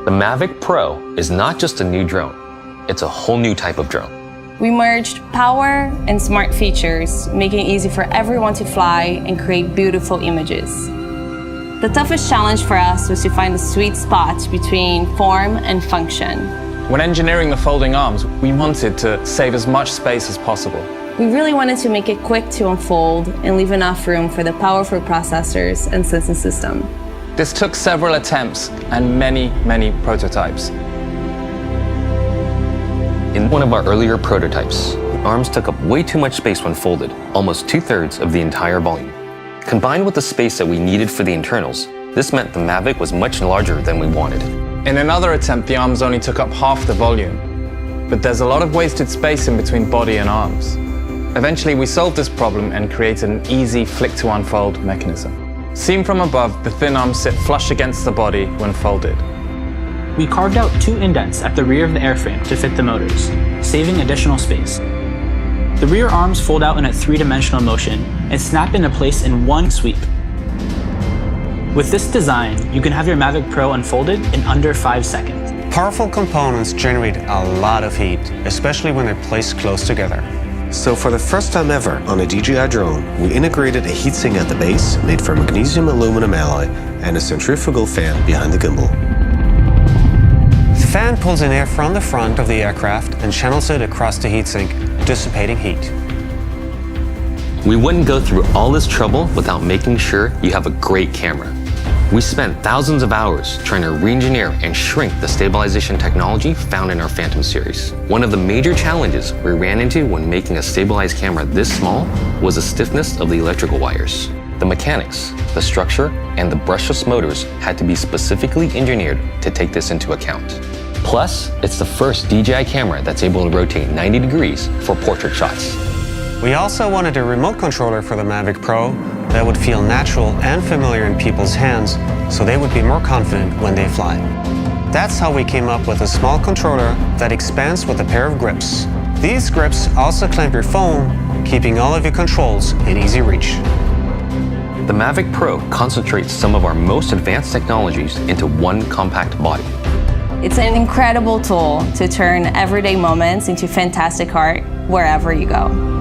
The Mavic Pro is not just a new drone, it's a whole new type of drone. We merged power and smart features, making it easy for everyone to fly and create beautiful images. The toughest challenge for us was to find the sweet spot between form and function. When engineering the folding arms, we wanted to save as much space as possible. We really wanted to make it quick to unfold and leave enough room for the powerful processors and sensing system. This took several attempts and many prototypes. In one of our earlier prototypes, the arms took up way too much space when folded, almost 2/3 of the entire volume. Combined with the space that we needed for the internals, this meant the Mavic was much larger than we wanted. In another attempt, the arms only took up half the volume. But there's a lot of wasted space in between body and arms. Eventually, we solved this problem and created an easy flick-to-unfold mechanism. Seen from above, the thin arms sit flush against the body when folded. We carved out 2 indents at the rear of the airframe to fit the motors, saving additional space. The rear arms fold out in a 3-dimensional motion and snap into place in one sweep. With this design, you can have your Mavic Pro unfolded in under 5 seconds. Powerful components generate a lot of heat, especially when they're placed close together. So for the first time ever on a DJI drone, we integrated a heatsink at the base made from magnesium aluminum alloy and a centrifugal fan behind the gimbal. The fan pulls in air from the front of the aircraft and channels it across the heatsink, dissipating heat. We wouldn't go through all this trouble without making sure you have a great camera. We spent thousands of hours trying to re-engineer and shrink the stabilization technology found in our Phantom series. One of the major challenges we ran into when making a stabilized camera this small was the stiffness of the electrical wires. The mechanics, the structure, and the brushless motors had to be specifically engineered to take this into account. Plus, it's the first DJI camera that's able to rotate 90 degrees for portrait shots. We also wanted a remote controller for the Mavic Pro that would feel natural and familiar in people's hands, so they would be more confident when they fly. That's how we came up with a small controller that expands with a pair of grips. These grips also clamp your phone, keeping all of your controls in easy reach. The Mavic Pro concentrates some of our most advanced technologies into one compact body. It's an incredible tool to turn everyday moments into fantastic art wherever you go.